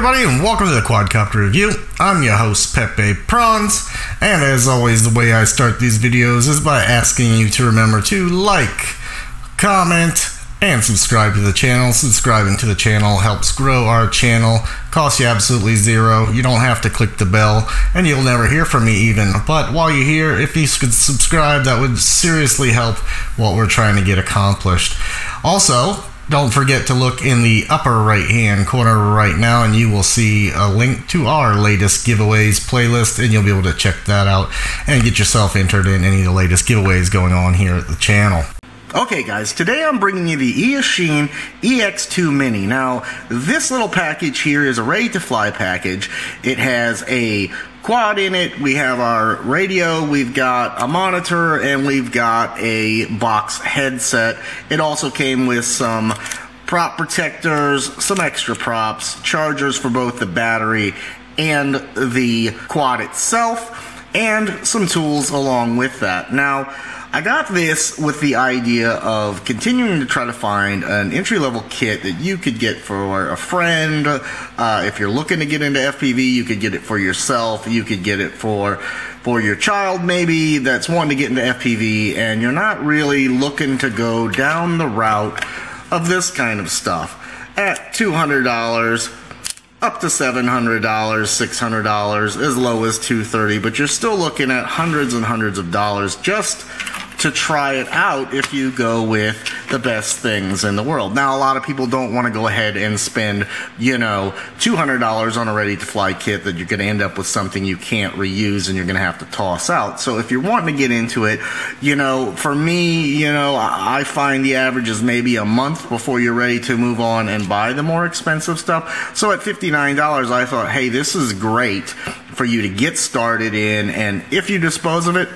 everybody, and welcome to the Quadcopter Review. I'm your host, Pepe Prawns, and as always, the way I start these videos is by asking you to remember to like, comment, and subscribe to the channel. Subscribing to the channel helps grow our channel, costs you absolutely zero. You don't have to click the bell, and you'll never hear from me even. But while you're here, if you could subscribe, that would seriously help what we're trying to get accomplished. Also, don't forget to look in the upper right hand corner right now and you will see a link to our latest giveaways playlist, and you'll be able to check that out and get yourself entered in any of the latest giveaways going on here at the channel. Okay guys, today I'm bringing you the Eachine EX2 Mini. Now, this little package here is a ready-to-fly package. It has a quad in it, we have our radio, we've got a monitor, and we've got a box headset. It also came with some prop protectors, some extra props, chargers for both the battery and the quad itself, and some tools along with that. Now, I got this with the idea of continuing to try to find an entry-level kit that you could get for a friend. If you're looking to get into FPV, you could get it for yourself. You could get it for your child maybe that's wanting to get into FPV, and you're not really looking to go down the route of this kind of stuff. At $200, up to $700, $600, as low as $230, but you're still looking at hundreds and hundreds of dollars just to try it out if you go with the best things in the world. Now, a lot of people don't want to go ahead and spend, you know, $200 on a ready-to-fly kit that you're going to end up with something you can't reuse and you're going to have to toss out. So if you're wanting to get into it, you know, for me, you know, I find the average is maybe a month before you're ready to move on and buy the more expensive stuff. So at $59, I thought, hey, this is great for you to get started in, and if you dispose of it,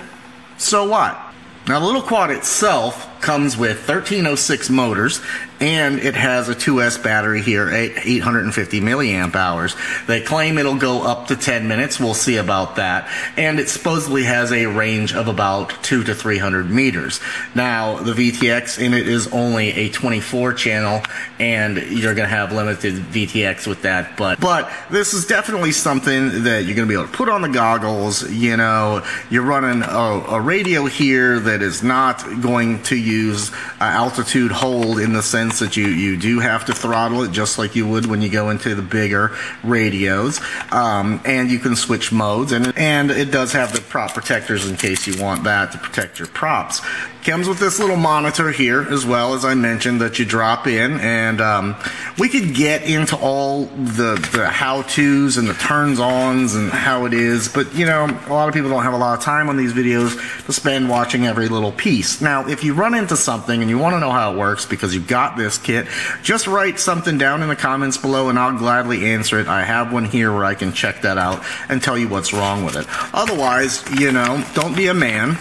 so what? Now, the little quad itself comes with 1306 motors, and it has a 2S battery here at 850 milliamp hours. They claim it'll go up to 10 minutes. We'll see about that. And it supposedly has a range of about 200 to 300 meters. Now, the VTX in it is only a 24 channel, and you're going to have limited VTX with that. But this is definitely something that you're going to be able to put on the goggles. You know, you're running a radio here that is not going to use altitude hold in the sense that you do have to throttle it just like you would when you go into the bigger radios, and you can switch modes, and it does have the prop protectors in case you want that to protect your props. Comes with this little monitor here as well, as I mentioned, that you drop in, and we could get into all the how-tos and the turns-ons and how it is, but you know, a lot of people don't have a lot of time on these videos to spend watching every little piece. Now, if you run into something and you want to know how it works because you've got this kit, just write something down in the comments below and I'll gladly answer it. I have one here where I can check that out and tell you what's wrong with it. Otherwise, you know, don't be a man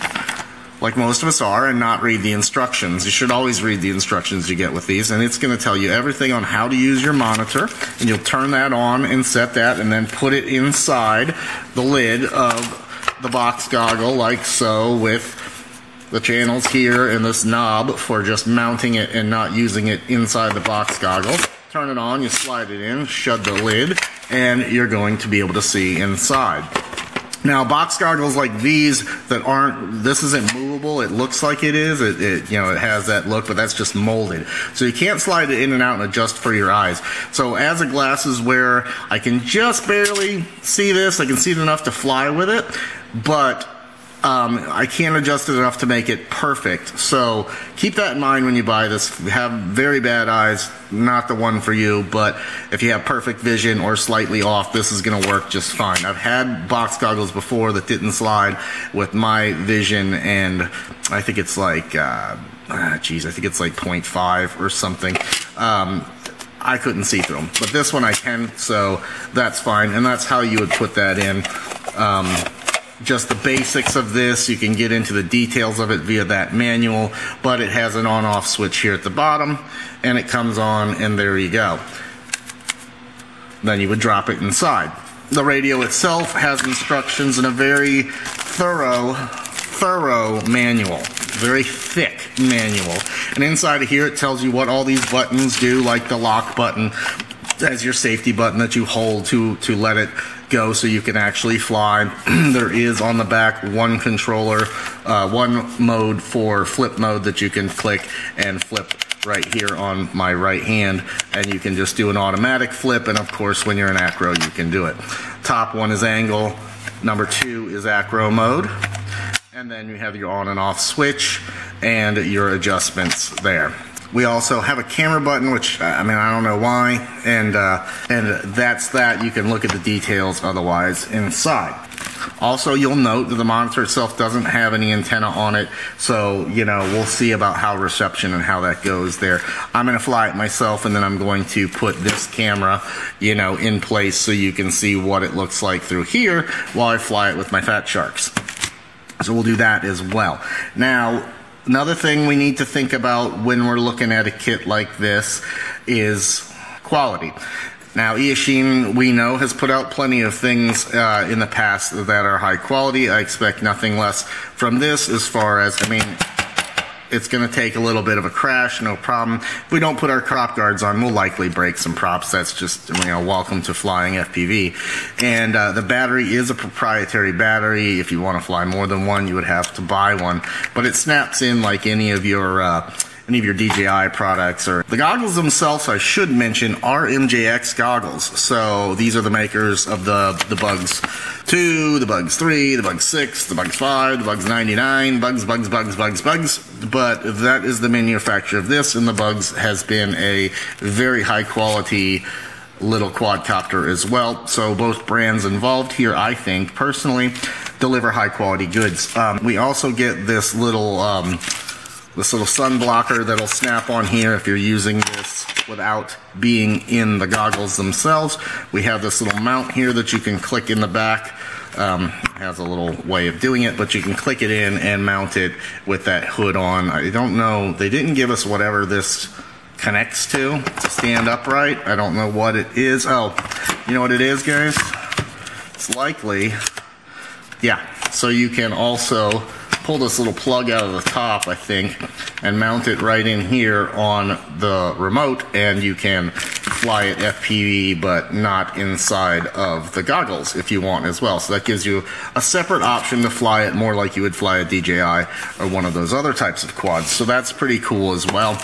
like most of us are and not read the instructions. You should always read the instructions you get with these, and it's going to tell you everything on how to use your monitor, and you'll turn that on and set that and then put it inside the lid of the box goggle like so, with the channels here and this knob for just mounting it and not using it inside the box goggle. Turn it on, you slide it in, shut the lid, and you're going to be able to see inside. Now, box goggles like these that aren't, this isn't movable, it looks like it is, you know, it has that look, but that's just molded. So you can't slide it in and out and adjust for your eyes. So as a glasses wearer, I can just barely see this, I can see it enough to fly with it, but I can't adjust it enough to make it perfect. So keep that in mind when you buy this. If you have very bad eyes, not the one for you, but if you have perfect vision or slightly off, this is going to work just fine. I've had box goggles before that didn't slide with my vision, and I think it's like, I think it's like 0.5 or something. I couldn't see through them, but this one I can, so that's fine, and that's how you would put that in. Just the basics of this, you can get into the details of it via that manual, but it has an on-off switch here at the bottom, and it comes on, and there you go. Then you would drop it inside. The radio itself has instructions and a very thorough manual, very thick manual. And inside of here it tells you what all these buttons do, like the lock button as your safety button that you hold to let it go so you can actually fly. There is on the back one controller, one mode for flip mode that you can click and flip right here on my right hand, and you can just do an automatic flip, and of course when you're in acro you can do it. Top one is angle, number 2 is acro mode, and then you have your on and off switch and your adjustments there. We also have a camera button, which I mean, I don't know why, and that's that. You can look at the details otherwise inside. Also, you'll note that the monitor itself doesn't have any antenna on it, so you know, we'll see about how reception and how that goes there. I'm going to fly it myself, and then I'm going to put this camera, you know, in place so you can see what it looks like through here while I fly it with my Fat Sharks. So we'll do that as well. Now, another thing we need to think about when we're looking at a kit like this is quality. Now, Eachine, we know, has put out plenty of things in the past that are high quality. I expect nothing less from this, as far as, I mean, it's going to take a little bit of a crash, no problem. If we don't put our crop guards on, we'll likely break some props. That's just, you know, welcome to flying FPV. And the battery is a proprietary battery. If you want to fly more than one, you would have to buy one. But it snaps in like any of your DJI products. Or the goggles themselves, I should mention, are MJX goggles. So these are the makers of the Bugs 2, the Bugs 3, the Bugs 6, the Bugs 5, the Bugs 99, Bugs. But that is the manufacturer of this, and the Bugs has been a very high quality little quadcopter as well. So both brands involved here, I think, personally, deliver high quality goods. We also get this little sun blocker that'll snap on here if you're using this without being in the goggles themselves. We have this little mount here that you can click in the back. It has a little way of doing it, but you can click it in and mount it with that hood on. I don't know, they didn't give us whatever this connects to stand upright. I don't know what it is. Oh, you know what it is, guys? It's likely, yeah, so you can also pull this little plug out of the top, I think, and mount it right in here on the remote, and you can fly it FPV but not inside of the goggles if you want as well. So that gives you a separate option to fly it more like you would fly a DJI or one of those other types of quads. So that's pretty cool as well.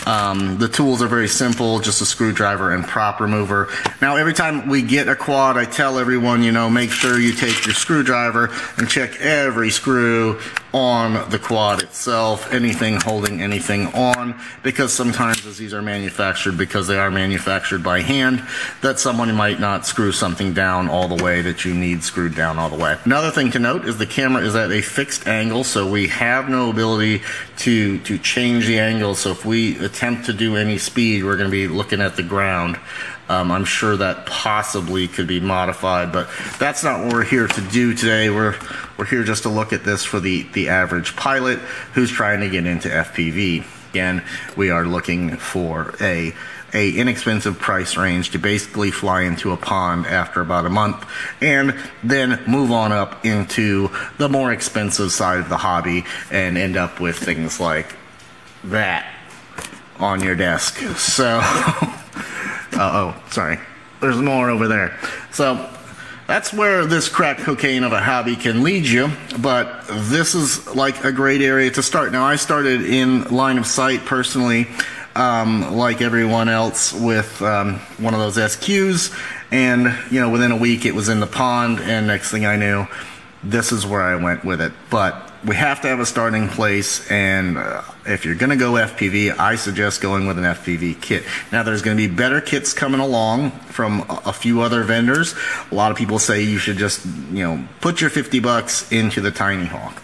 The tools are very simple, just a screwdriver and prop remover. Now, every time we get a quad, I tell everyone, you know, make sure you take your screwdriver and check every screw on the quad itself, anything holding anything on, because sometimes as these are manufactured, because they are manufactured by hand, that someone might not screw something down all the way that you need screwed down all the way. Another thing to note is the camera is at a fixed angle, so we have no ability to change the angle. So if we attempt to do any speed, we're going to be looking at the ground. I'm sure that possibly could be modified, but that's not what we're here to do today. We're here just to look at this for the average pilot who's trying to get into FPV. Again, we are looking for a inexpensive price range to basically fly into a pond after about a month and then move on up into the more expensive side of the hobby and end up with things like that on your desk. So oh, sorry, there's more over there. So that's where this crack cocaine of a hobby can lead you, but this is like a great area to start. Now, I started in line of sight personally, like everyone else, with one of those SQs, and you know, within a week it was in the pond, and next thing I knew, this is where I went with it. But we have to have a starting place, and if you're going to go FPV, I suggest going with an FPV kit. Now, there's going to be better kits coming along from a few other vendors. A lot of people say you should just, you know, put your 50 bucks into the Tiny Hawk.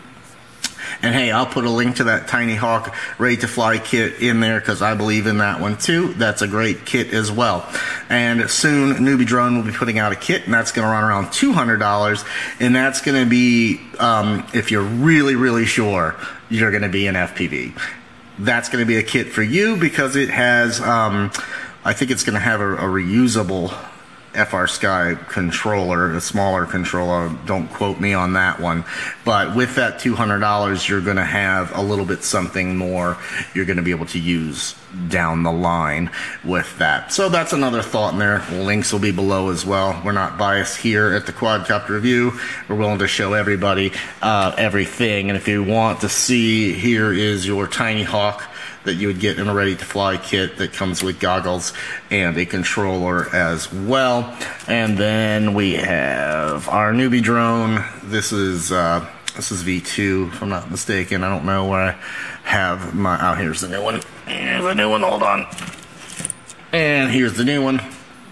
And hey, I'll put a link to that Tiny Hawk Ready to Fly kit in there because I believe in that one too. That's a great kit as well. And soon, Newbie Drone will be putting out a kit, and that's going to run around $200. And that's going to be, if you're really, really sure you're going to be an FPV. That's going to be a kit for you because it has, I think it's going to have a reusable FR Sky controller, a smaller controller. Don't quote me on that one. But with that $200, you're going to have a little bit something more you're going to be able to use down the line with that. So that's another thought in there. Links will be below as well. We're not biased here at the Quadcopter Review. We're willing to show everybody everything. And if you want to see, here is your Tiny Hawk that you would get in a ready-to-fly kit that comes with goggles and a controller as well. And then we have our newbie drone. This is V2, if I'm not mistaken. I don't know where I have my... Oh, here's the new one. Here's the new one. Hold on. And here's the new one.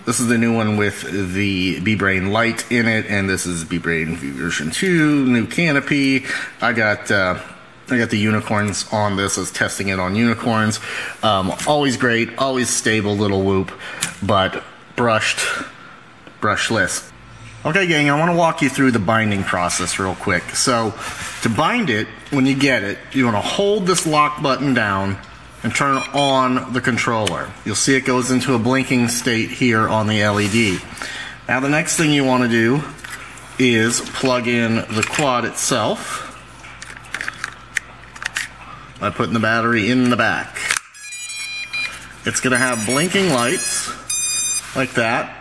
This is the new one with the B-Brain light in it, and this is B-Brain version 2, new canopy. I got the unicorns on this. I was testing it on unicorns. Always great, always stable little whoop, but brushless. Okay, gang, I want to walk you through the binding process real quick. So, to bind it, when you get it, you want to hold this lock button down and turn on the controller. You'll see it goes into a blinking state here on the LED. Now, the next thing you want to do is plug in the quad itself by putting the battery in the back. It's going to have blinking lights like that.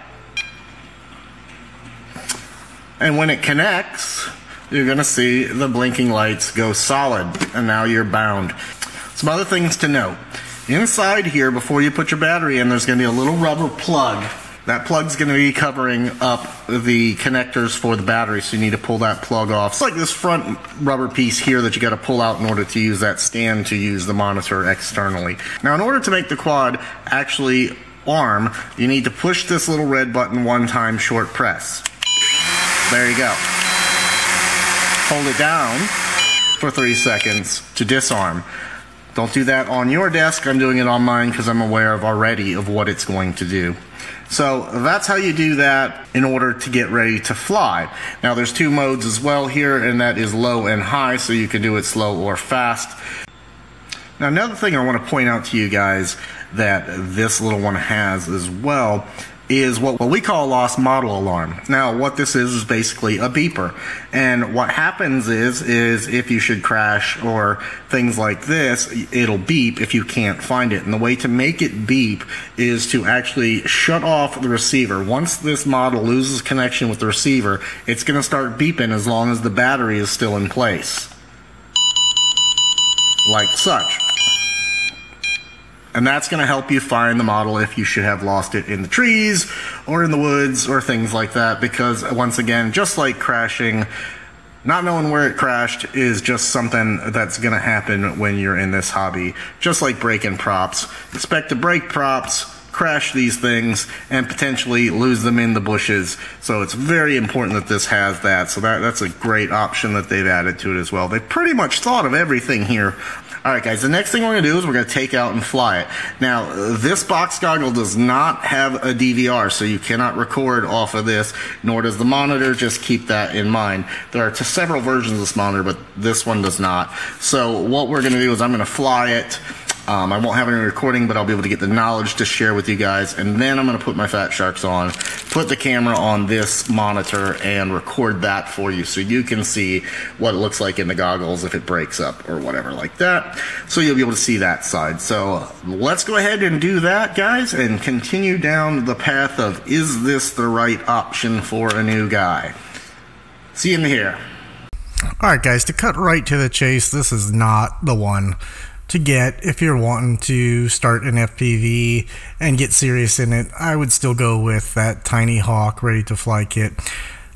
And when it connects, you're going to see the blinking lights go solid, and now you're bound. Some other things to note. Inside here, before you put your battery in, there's going to be a little rubber plug. That plug's going to be covering up the connectors for the battery, so you need to pull that plug off. It's like this front rubber piece here that you got to pull out in order to use that stand to use the monitor externally. Now, in order to make the quad actually arm, you need to push this little red button one time, short press. There you go. Hold it down for 3 seconds to disarm. Don't do that on your desk. I'm doing it on mine because I'm aware already of what it's going to do. So that's how you do that in order to get ready to fly. Now there's 2 modes as well here, and that is low and high, so you can do it slow or fast. Now another thing I want to point out to you guys that this little one has as well is what we call a lost model alarm. Now what this is basically a beeper, and what happens is if you should crash or things like this, it'll beep if you can't find it. And the way to make it beep is to actually shut off the receiver. Once this model loses connection with the receiver, it's going to start beeping as long as the battery is still in place, like such. And that's going to help you find the model if you should have lost it in the trees or in the woods or things like that, because once again, just like crashing, not knowing where it crashed is just something that's going to happen when you're in this hobby. Just like breaking props. Expect to break props, crash these things, and potentially lose them in the bushes. So it's very important that this has that. So that's a great option that they've added to it as well. They pretty much thought of everything here. Alright guys, the next thing we're going to do is we're going to take out and fly it. Now, this box goggle does not have a DVR, so you cannot record off of this, nor does the monitor. Just keep that in mind. There are several versions of this monitor, but this one does not. So what we're going to do is I'm going to fly it. I won't have any recording, but I'll be able to get the knowledge to share with you guys, and then I'm going to put my fat sharks on, put the camera on this monitor, and record that for you so you can see what it looks like in the goggles if it breaks up or whatever like that. So you'll be able to see that side. So let's go ahead and do that, guys, and continue down the path of, is this the right option for a new guy? See you in here. Alright guys, to cut right to the chase, this is not the one to get if you're wanting to start an FPV and get serious in it. I would still go with that Tiny Hawk ready to fly kit.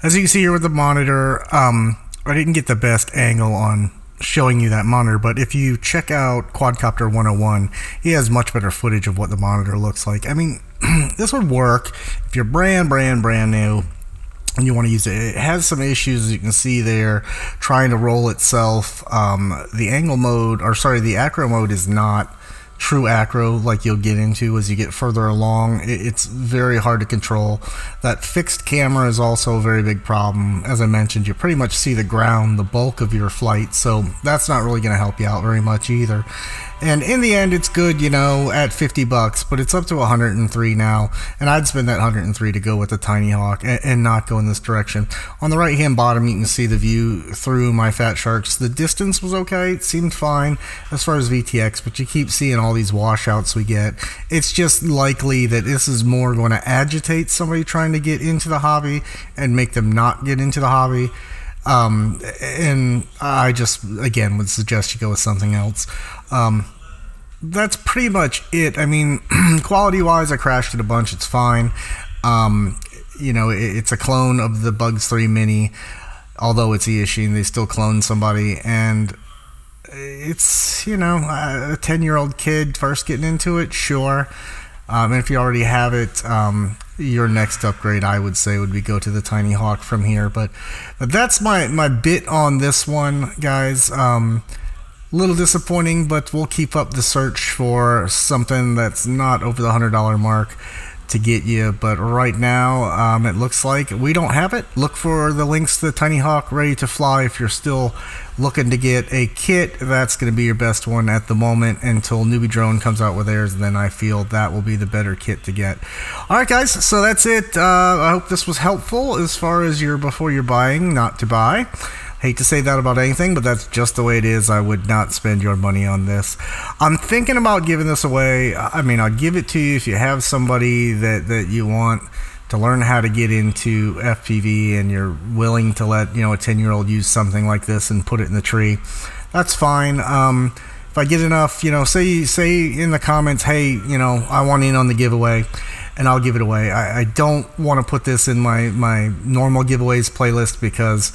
As you can see here with the monitor, I didn't get the best angle on showing you that monitor, but if you check out Quadcopter 101, he has much better footage of what the monitor looks like. I mean, this would work if you're brand new and you want to use it. It has some issues, as you can see there, trying to roll itself. The angle mode, or sorry, the acro mode is not true acro like you'll get into as you get further along. It's very hard to control. That fixed camera is also a very big problem. As I mentioned, you pretty much see the ground the bulk of your flight, so that's not really going to help you out very much either. And in the end, it's good, you know, at $50, but it's up to 103 now, and I'd spend that 103 to go with the Tiny Hawk and not go in this direction. On the right hand bottom, you can see the view through my Fat Sharks. The distance was okay, it seemed fine as far as VTX, but you keep seeing all these washouts we get. It's just likely that this is more going to agitate somebody trying to get into the hobby and make them not get into the hobby. And I just, again, would suggest you go with something else. That's pretty much it. I mean, quality wise, I crashed it a bunch. It's fine. You know, it's a clone of the Bugs 3 Mini, although it's Eachine, they still clone somebody, and it's, you know, a 10-year-old kid first getting into it, sure. And if you already have it, your next upgrade, I would say, would be go to the Tiny Hawk from here. But that's my bit on this one, guys. Little disappointing, but we'll keep up the search for something that's not over the $100 mark to get you. But right now, it looks like we don't have it. Look for the links to the Tiny Hawk ready to fly if you're still looking to get a kit. That's going to be your best one at the moment until Newbie Drone comes out with theirs. Then I feel that will be the better kit to get. Alright guys, so that's it. I hope this was helpful as far as your before you're buying, not to buy. Hate to say that about anything, but that's just the way it is. I would not spend your money on this. I'm thinking about giving this away. I mean, I'll give it to you if you have somebody that you want to learn how to get into FPV and you're willing to let, you know, a 10-year-old use something like this and put it in the tree. That's fine. If I get enough, you know, say in the comments, hey, you know, I want in on the giveaway, and I'll give it away. I don't want to put this in my normal giveaways playlist because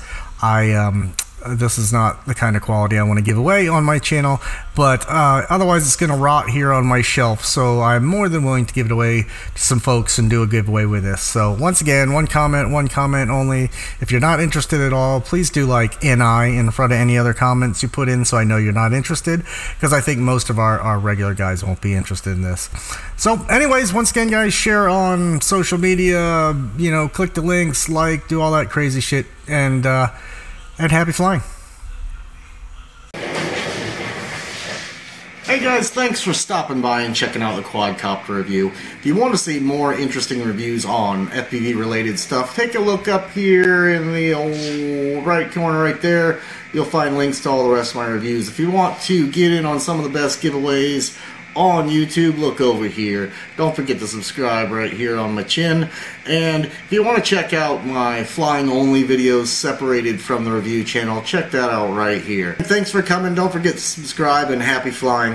this is not the kind of quality I want to give away on my channel, but otherwise it's going to rot here on my shelf, so I'm more than willing to give it away to some folks and do a giveaway with this. So once again, one comment only. If you're not interested at all, please do like NI in front of any other comments you put in so I know you're not interested, because I think most of our regular guys won't be interested in this. So anyways, once again guys, share on social media, you know, click the links, like, do all that crazy shit, and happy flying. Hey guys, thanks for stopping by and checking out the Quadcopter review. If you want to see more interesting reviews on FPV related stuff, take a look up here in the old right corner right there. You'll find links to all the rest of my reviews. If you want to get in on some of the best giveaways on YouTube, look over here. Don't forget to subscribe right here on my chin. And if you want to check out my flying only videos separated from the review channel, check that out right here. Thanks for coming. Don't forget to subscribe, and happy flying.